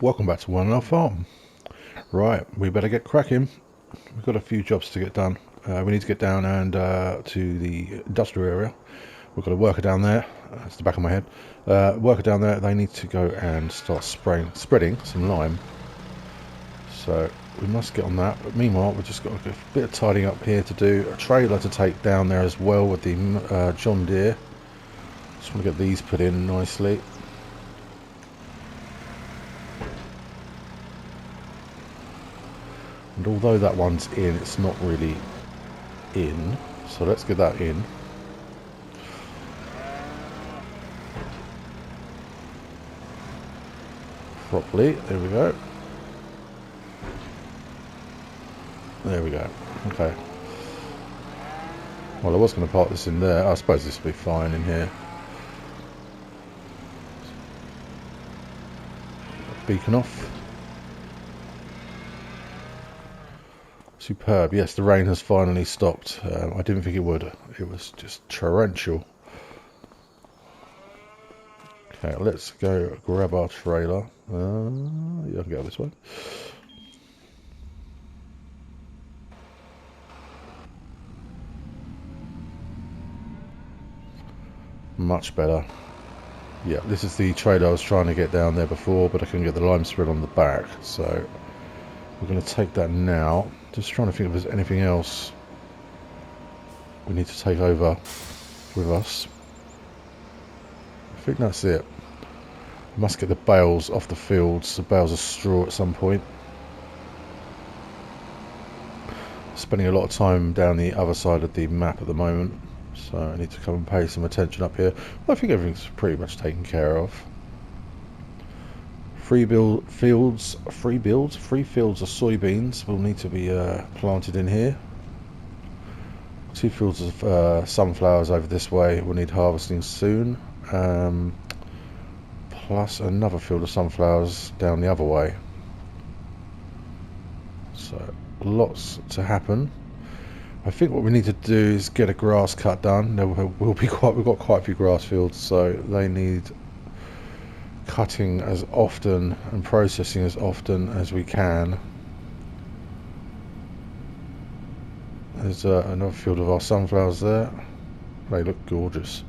Welcome back to Wernolau Farm. Right, we better get cracking. We've got a few jobs to get done. We need to get down and to the industrial area. We've got a worker down there. That's the back of my head. Worker down there. They need to go and start spreading some lime. So we must get on that. But meanwhile, we've just got a bit of tidying up here to do. A trailer to take down there as well with the John Deere. Just want to get these put in nicely. And although that one's in, it's not really in. So let's get that in. Properly. There we go. There we go. Okay. Well, I was going to park this in there. I suppose this will be fine in here. Beacon off. Superb. Yes, the rain has finally stopped. I didn't think it would. It was just torrential. Okay, let's go grab our trailer. Yeah, I can go this way. Much better. Yeah, this is the trailer I was trying to get down there before, but I couldn't get the lime spread on the back. So we're going to take that now. Just trying to think if there's anything else we need to take over with us. I think that's it. We must get the bales off the fields, the bales of straw at some point. Spending a lot of time down the other side of the map at the moment, so I need to come and pay some attention up here. I think everything's pretty much taken care of. Free fields of soybeans will need to be planted in here. 2 fields of sunflowers over this way will need harvesting soon. Plus another field of sunflowers down the other way. So lots to happen. I think what we need to do is get a grass cut done. We've got quite a few grass fields, so they need cutting as often and processing as often as we can. There's another field of our sunflowers there. They look gorgeous.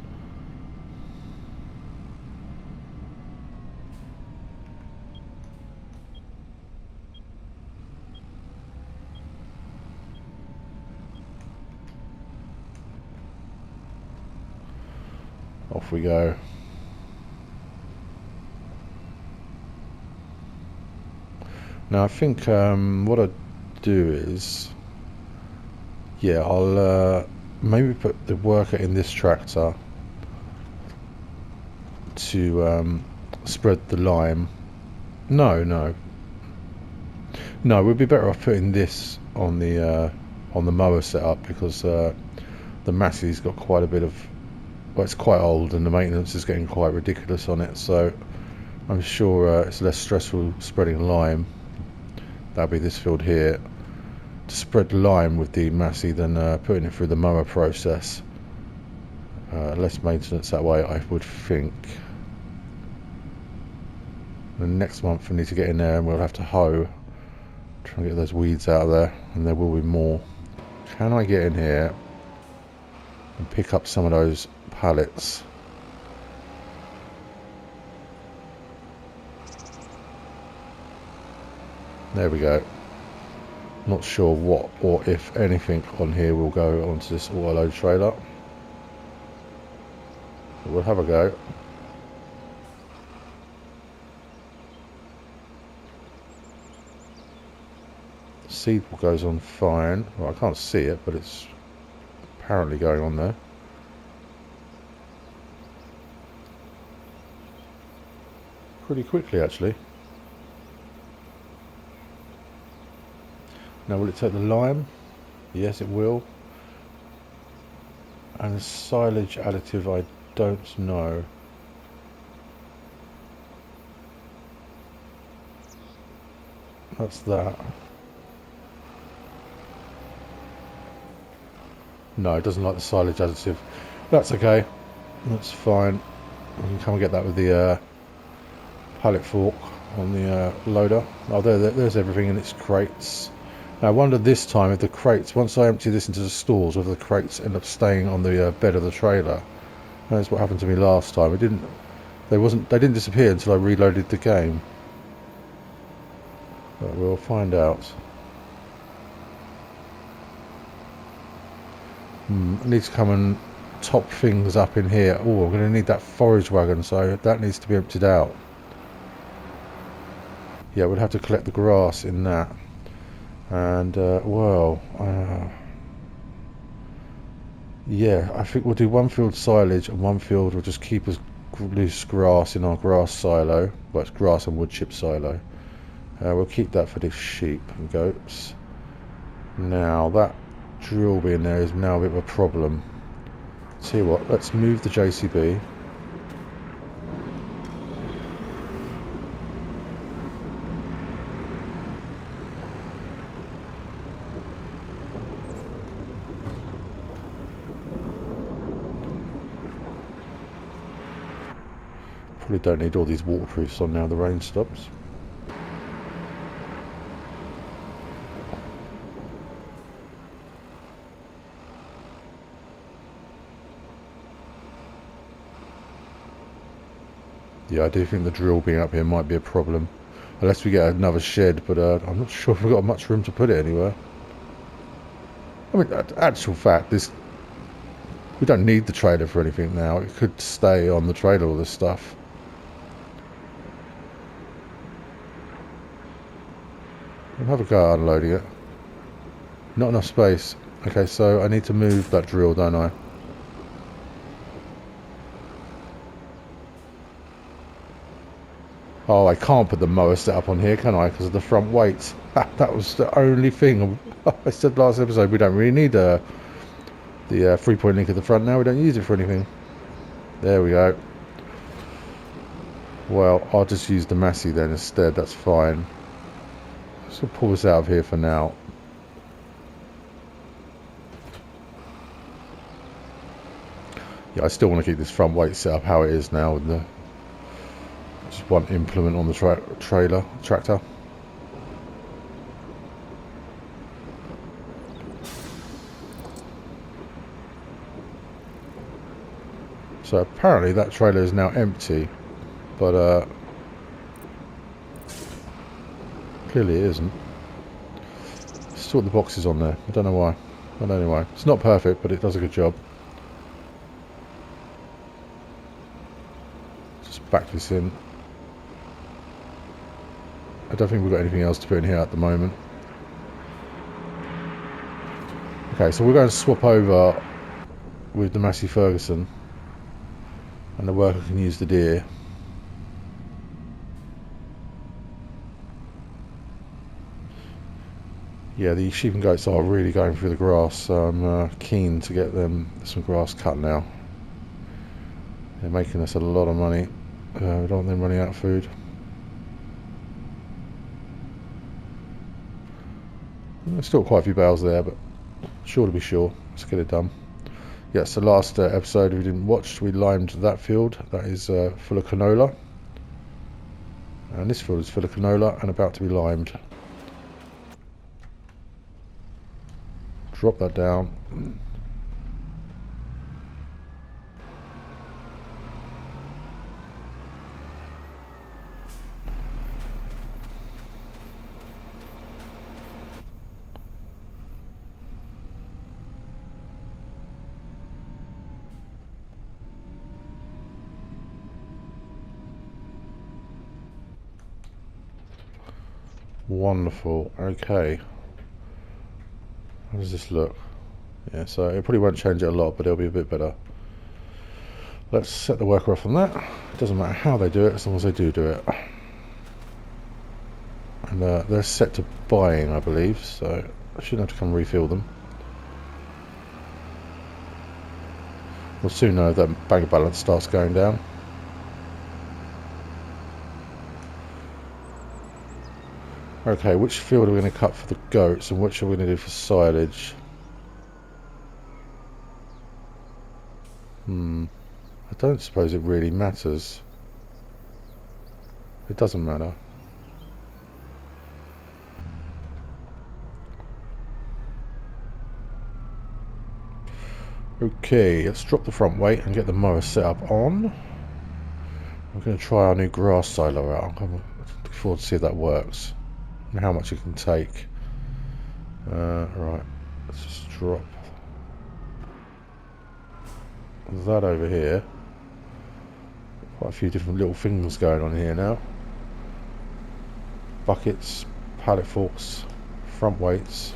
Off we go. Now I think what I'll do is, yeah, I'll maybe put the worker in this tractor to spread the lime. No, we'd be better off putting this on the mower setup, because the Massey's got quite a bit of, well, it's quite old and the maintenance is getting quite ridiculous on it, so I'm sure it's less stressful spreading lime. That'll be this field here, to spread lime with the Massey than putting it through the mower process. Less maintenance that way, I would think. The next month we need to get in there and we'll have to hoe, try and get those weeds out of there, and there will be more. Can I get in here and pick up some of those pallets? There we go. Not sure what or if anything on here will go onto this auto-load trailer, but we'll have a go. Seed goes on fine. Well, I can't see it, but it's apparently going on there. Pretty quickly, actually. Now, will it take the lime? Yes, it will. And the silage additive, I don't know. That's that. No, it doesn't like the silage additive. That's okay. That's fine. We can come and get that with the pallet fork. on the loader. Oh, there's everything in its crates. Now, I wonder this time if the crates, once I empty this into the stores, whether the crates end up staying on the bed of the trailer. That's what happened to me last time. They didn't disappear until I reloaded the game. But we'll find out. I need to come and top things up in here. Oh, I'm going to need that forage wagon, so that needs to be emptied out. Yeah, we'll have to collect the grass in that. And, yeah, I think we'll do one field silage and one field will just keep us loose grass in our grass silo. Well, it's grass and wood chip silo. We'll keep that for the sheep and goats. Now, that drill being there is now a bit of a problem. Tell you what, let's move the JCB. Probably don't need all these waterproofs on now the rain stops. Yeah, I do think the drill being up here might be a problem. Unless we get another shed, but I'm not sure if we've got much room to put it anywhere. I mean, actual fact, we don't need the trailer for anything now. It could stay on the trailer, all this stuff. We'll have a go at unloading it. Not enough space. Okay, so I need to move that drill, don't I? Oh, I can't put the mower set up on here, can I? Because of the front weight. That was the only thing. I said last episode we don't really need the 3-point link at the front now. We don't use it for anything. There we go. Well, I'll just use the Massey then instead. That's fine. So pull this out of here for now. Yeah, I still want to keep this front weight set up how it is now with the just one implement on the tractor. So apparently that trailer is now empty, but clearly it isn't. Still got the boxes on there. I don't know why. But anyway, it's not perfect, but it does a good job. Just back this in. I don't think we've got anything else to put in here at the moment. Okay, so we're going to swap over with the Massey Ferguson, and the worker can use the deer. Yeah, the sheep and goats are really going through the grass, so I'm keen to get them some grass cut now. They're making us a lot of money. We don't want them running out of food. There's still quite a few bales there, but sure to be sure. Let's get it done. Yes, the last episode we didn't watch, we limed that field. That is full of canola. And this field is full of canola and about to be limed. Drop that down. Wonderful. Okay. How does this look? Yeah, so it probably won't change it a lot, but it'll be a bit better. Let's set the worker off on that. It doesn't matter how they do it, as long as they do it. And they're set to buying, I believe, so I shouldn't have to come refill them. We'll soon know if that bank balance starts going down. Okay, which field are we going to cut for the goats and which are we going to do for silage? I don't suppose it really matters. It doesn't matter. Okay, let's drop the front weight and get the mower set up on. I'm going to try our new grass silo out. I'm looking forward to see if that works and how much it can take. Right, let's just drop that over here. Quite a few different little things going on here now. Buckets, pallet forks, front weights.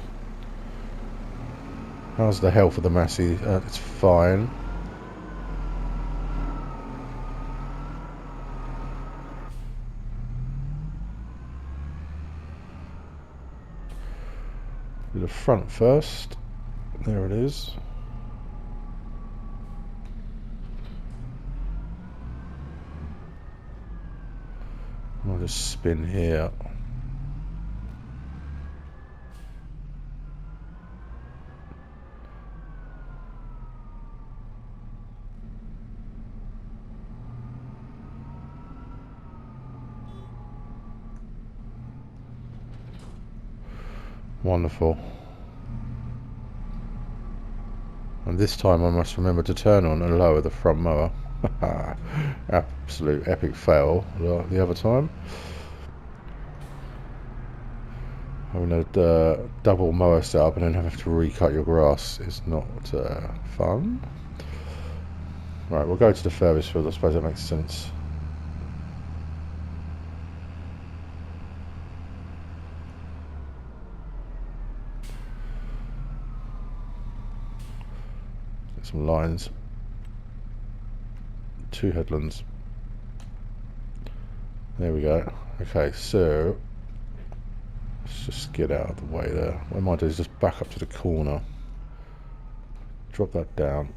How's the health of the Massey? It's fine. Do the front first. There it is. I'll just spin here. Wonderful. And this time I must remember to turn on and lower the front mower. Absolute epic fail the other time. Having a double mower set up and then have to recut your grass is not fun. Right, we'll go to the furthest field. I suppose that makes sense. Get some lines. 2 headlands. There we go. Okay, so let's just get out of the way there. What I might do is just back up to the corner. Drop that down.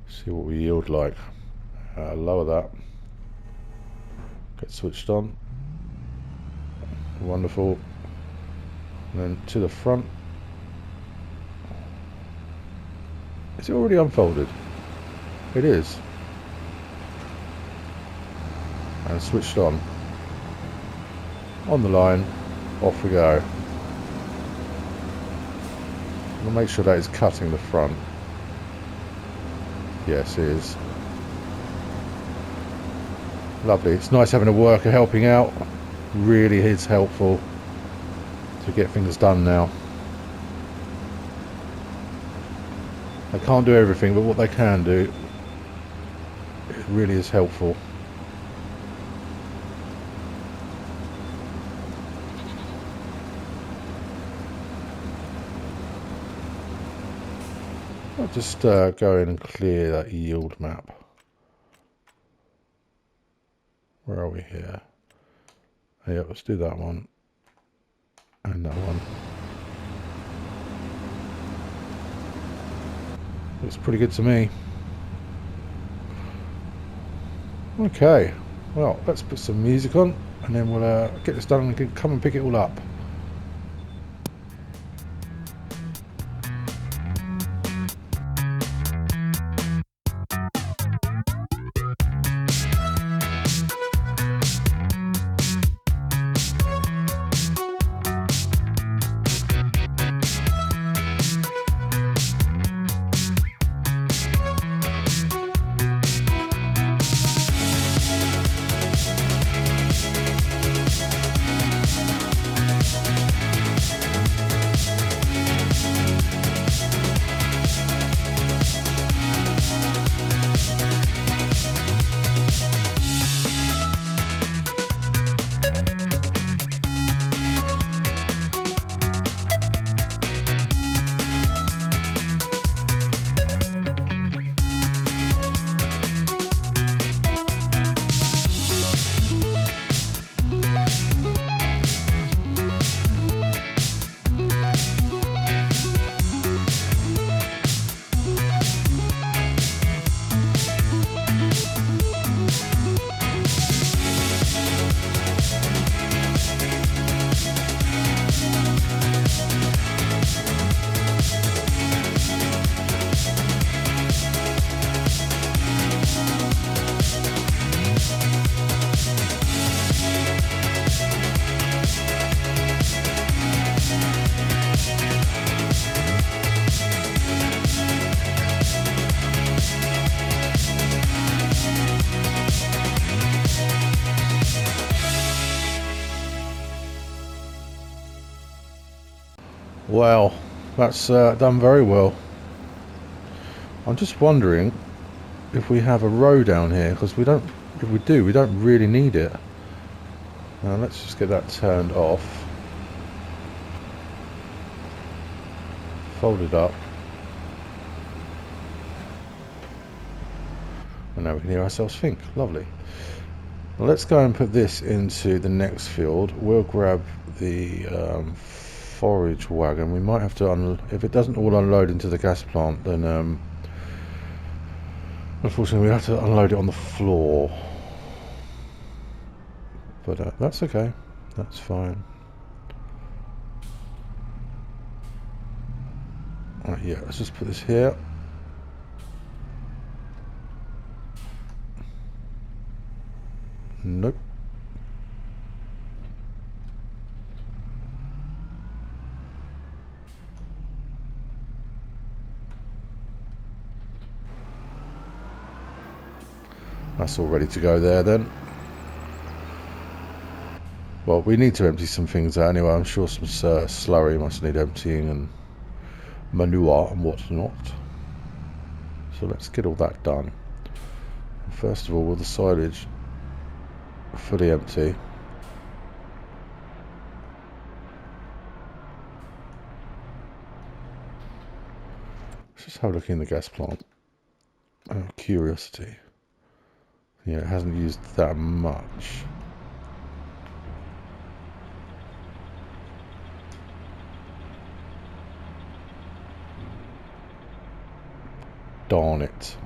See what we yield like. Lower that. Get switched on. Wonderful. And then to the front. Is it already unfolded? It is. And switched on. On the line. Off we go. We'll make sure that is cutting the front. Yes, it is. Lovely. It's nice having a worker helping out. Really is helpful to get things done now. They can't do everything, but what they can do, it really is helpful. I'll just go in and clear that yield map. Where are we here? Yeah, let's do that one. And that one. Looks pretty good to me. Okay, well, let's put some music on and then we'll get this done and come and pick it all up. Wow, that's done very well. I'm just wondering if we have a row down here, because we don't. If we do, we don't really need it. Now let's just get that turned off. Fold it up. And now we can hear ourselves think. Lovely. Well, let's go and put this into the next field. We'll grab the forage wagon. We might have to, if it doesn't all unload into the gas plant, then unfortunately we have to unload it on the floor. But that's okay. That's fine. Right, yeah, let's just put this here. Nope. That's all ready to go there then. Well, we need to empty some things out anyway. I'm sure some slurry must need emptying and manure and whatnot. So let's get all that done. First of all, with the silage fully empty. Let's just have a look in the gas plant. Out of curiosity. Yeah, it hasn't used that much. Darn it.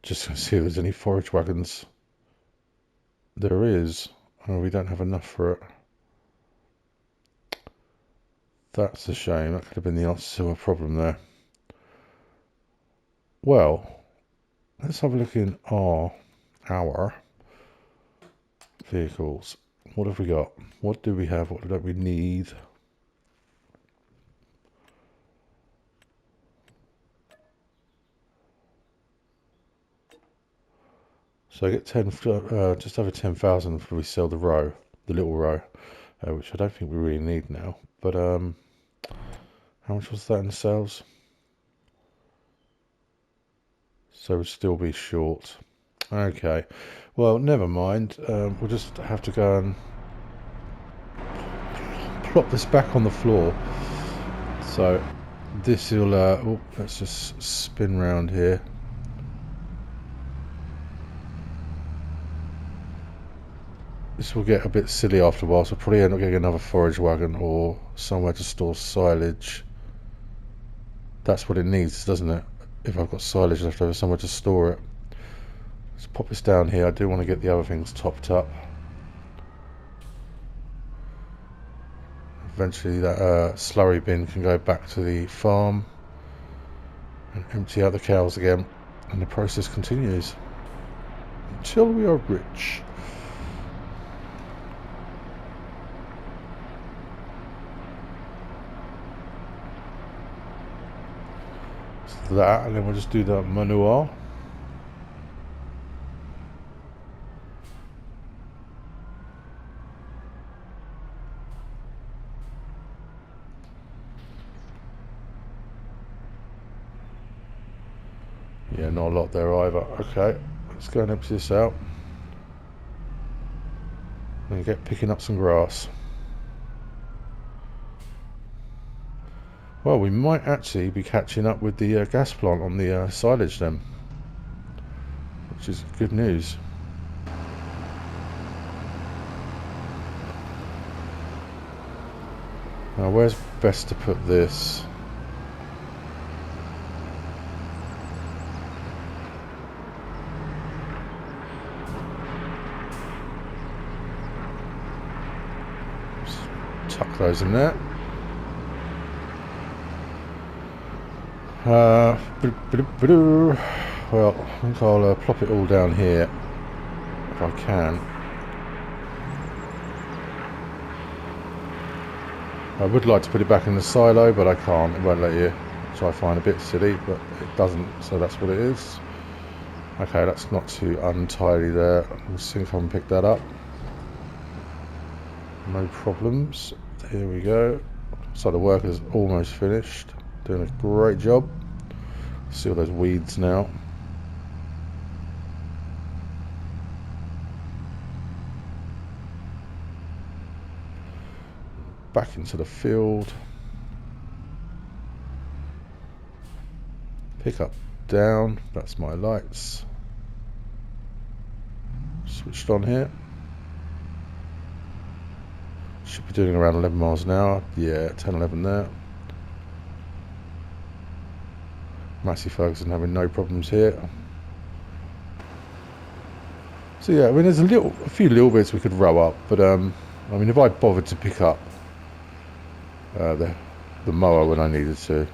Just to see if there's any forage wagons. There is. Oh, we don't have enough for it. That's a shame. That could have been the answer to a problem there. Well, let's have a look in our vehicles. What have we got? What do we have? What don't we need? So I get 10, just over 10,000 if we sell the row, the little row, which I don't think we really need now. But how much was that in sales? So we'll still be short. Okay, well, never mind. We'll just have to go and plop this back on the floor. So this will, oh, let's just spin round here. This will get a bit silly after a while, so probably end up getting another forage wagon or somewhere to store silage. That's what it needs, doesn't it? If I've got silage left over, somewhere to store it. Let's pop this down here. I do want to get the other things topped up. Eventually that slurry bin can go back to the farm and empty out the cows again. And the process continues until we are rich. That, and then we'll just do the manure. Yeah, not a lot there either. Okay, let's go and empty this out and get picking up some grass. Well, we might actually be catching up with the gas plant on the silage then, which is good news. Now, where's best to put this? Just tuck those in there. Well, I think I'll plop it all down here if I can. I would like to put it back in the silo, but I can't. It won't let you, which I find a bit silly, but it doesn't, so that's what it is. Okay, that's not too untidy there. We'll see if I can pick that up. No problems. Here we go. So the work is almost finished. Doing a great job. See all those weeds now. Back into the field. Pick up down. That's my lights. Switched on here. Should be doing around 11 miles an hour. Yeah, 10, 11 there. Massey Ferguson having no problems here. So yeah, I mean there's a few little bits we could row up, but I mean if I bothered to pick up the mower when I needed to,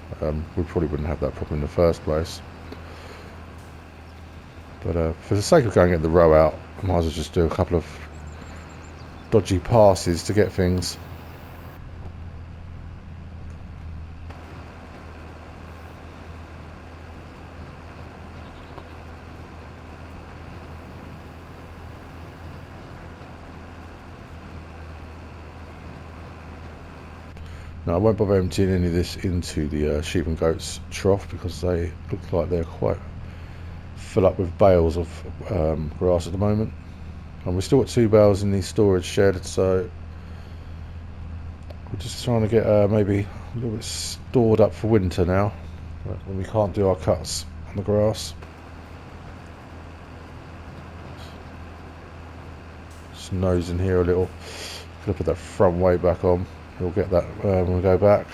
we probably wouldn't have that problem in the first place. But for the sake of going at the row out, I might as well just do a couple of dodgy passes to get things. Now I won't bother emptying any of this into the sheep and goats trough because they look like they're quite full up with bales of grass at the moment. And we've still got 2 bales in the storage shed, so we're just trying to get maybe a little bit stored up for winter now when we can't do our cuts on the grass. Just nose in here a little. Gonna put that front weight back on. We'll get that when we go back.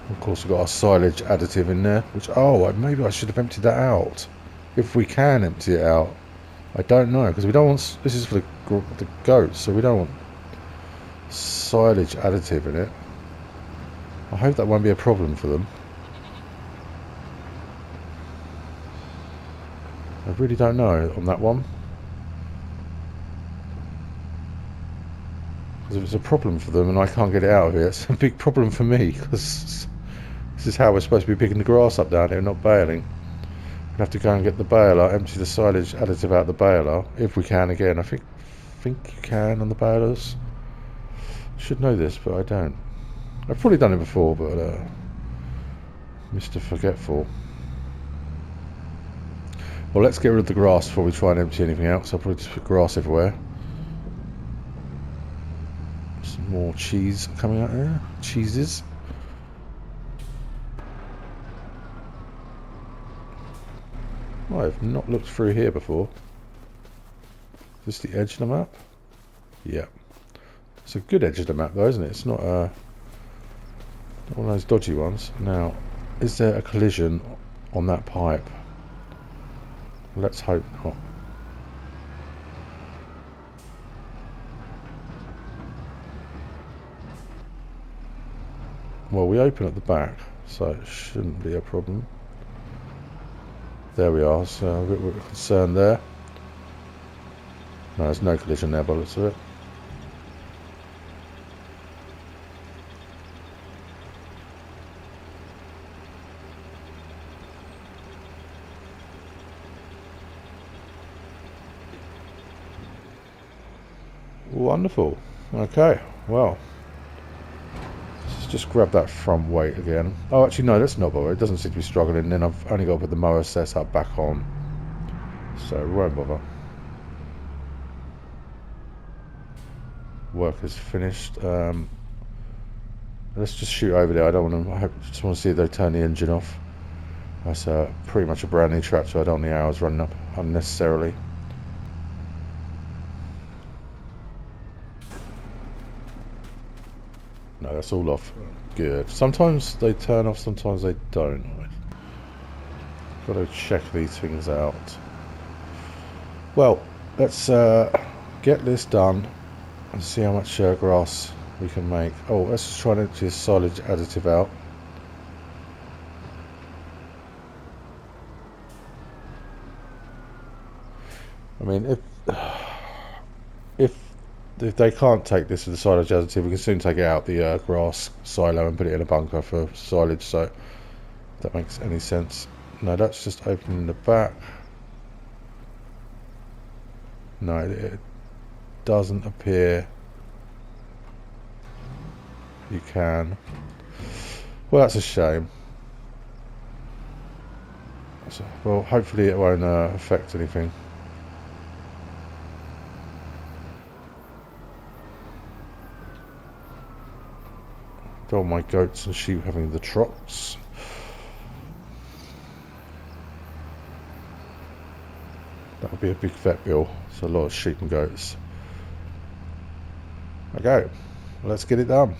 Of course, we've got our silage additive in there, which, maybe I should have emptied that out. If we can empty it out. I don't know, because we don't want, this is for the goats, so we don't want silage additive in it. I hope that won't be a problem for them. I really don't know on that one. Because if it's a problem for them and I can't get it out of here, it's a big problem for me, because this is how we're supposed to be picking the grass up down here, not baling. We'll have to go and get the baler, empty the silage additive out the baler, if we can again. I think you can on the balers. Should know this, but I don't. I've probably done it before, but Mr. Forgetful. Well, let's get rid of the grass before we try and empty anything else. I'll probably just put grass everywhere. Some more cheese coming out there. Cheeses. I've not looked through here before. Is this the edge of the map? Yeah. It's a good edge of the map though, isn't it? It's not one of those dodgy ones. Now, is there a collision on that pipe? Let's hope not. Well, we open at the back, so it shouldn't be a problem. There we are, so a bit of concern there. No, there's no collision there by the looks of it. Wonderful. Okay, well, let's just grab that front weight again. Oh, actually, no, that's not bother. It doesn't seem to be struggling. Then I've only got to put the mower setup back on, so we won't bother. Work is finished. Let's just shoot over there. I don't want to. I just want to see if they turn the engine off. That's pretty much a brand new tractor, so I don't want the hours running up unnecessarily. No, that's all off. Good. Sometimes they turn off, sometimes they don't. Got to check these things out. Well, let's get this done and see how much grass we can make. Oh, let's just try and empty this silage additive out. I mean, if if they can't take this to the silage additive, we can soon take it out the grass silo and put it in a bunker for silage. So if that makes any sense. No, that's just opening the back. No, it doesn't appear you can. Well, that's a shame. So, well, hopefully it won't affect anything. Don't want my goats and sheep having the trots. That would be a big fat bill. So a lot of sheep and goats. Okay, let's get it done.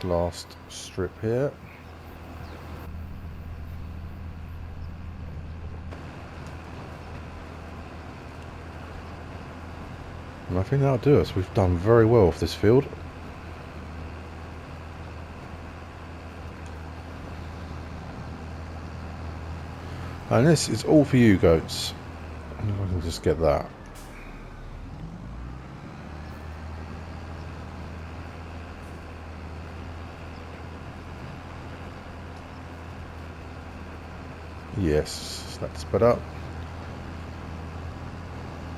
Last strip here. And I think that'll do us. We've done very well off this field. And this is all for you, goats. I think I can just get that. Yes, that's sped up.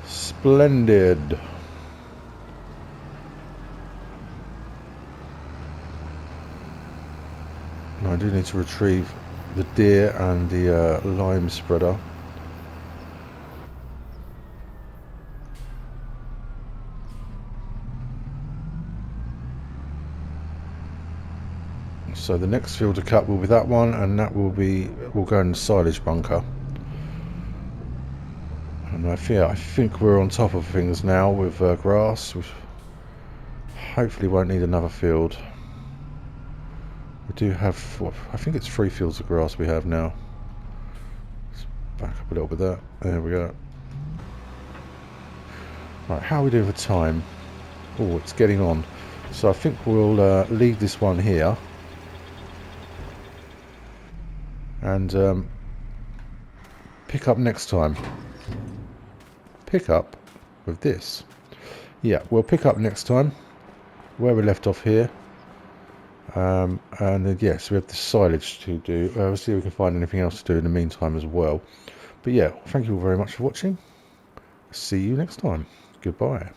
Splendid. Now I do need to retrieve the deer and the lime spreader. So the next field to cut will be that one, and that will go in the silage bunker. And I think we're on top of things now with grass. We hopefully won't need another field. We do have, I think it's 3 fields of grass we have now. It's back up a little bit there. There we go. Right, how are we doing for time? Oh, it's getting on. So I think we'll leave this one here. And pick up next time. Pick up with this. Yeah, we'll pick up next time where we left off here. And then, yes, we have the silage to do. We'll see if we can find anything else to do in the meantime as well. But yeah, thank you all very much for watching. See you next time. Goodbye.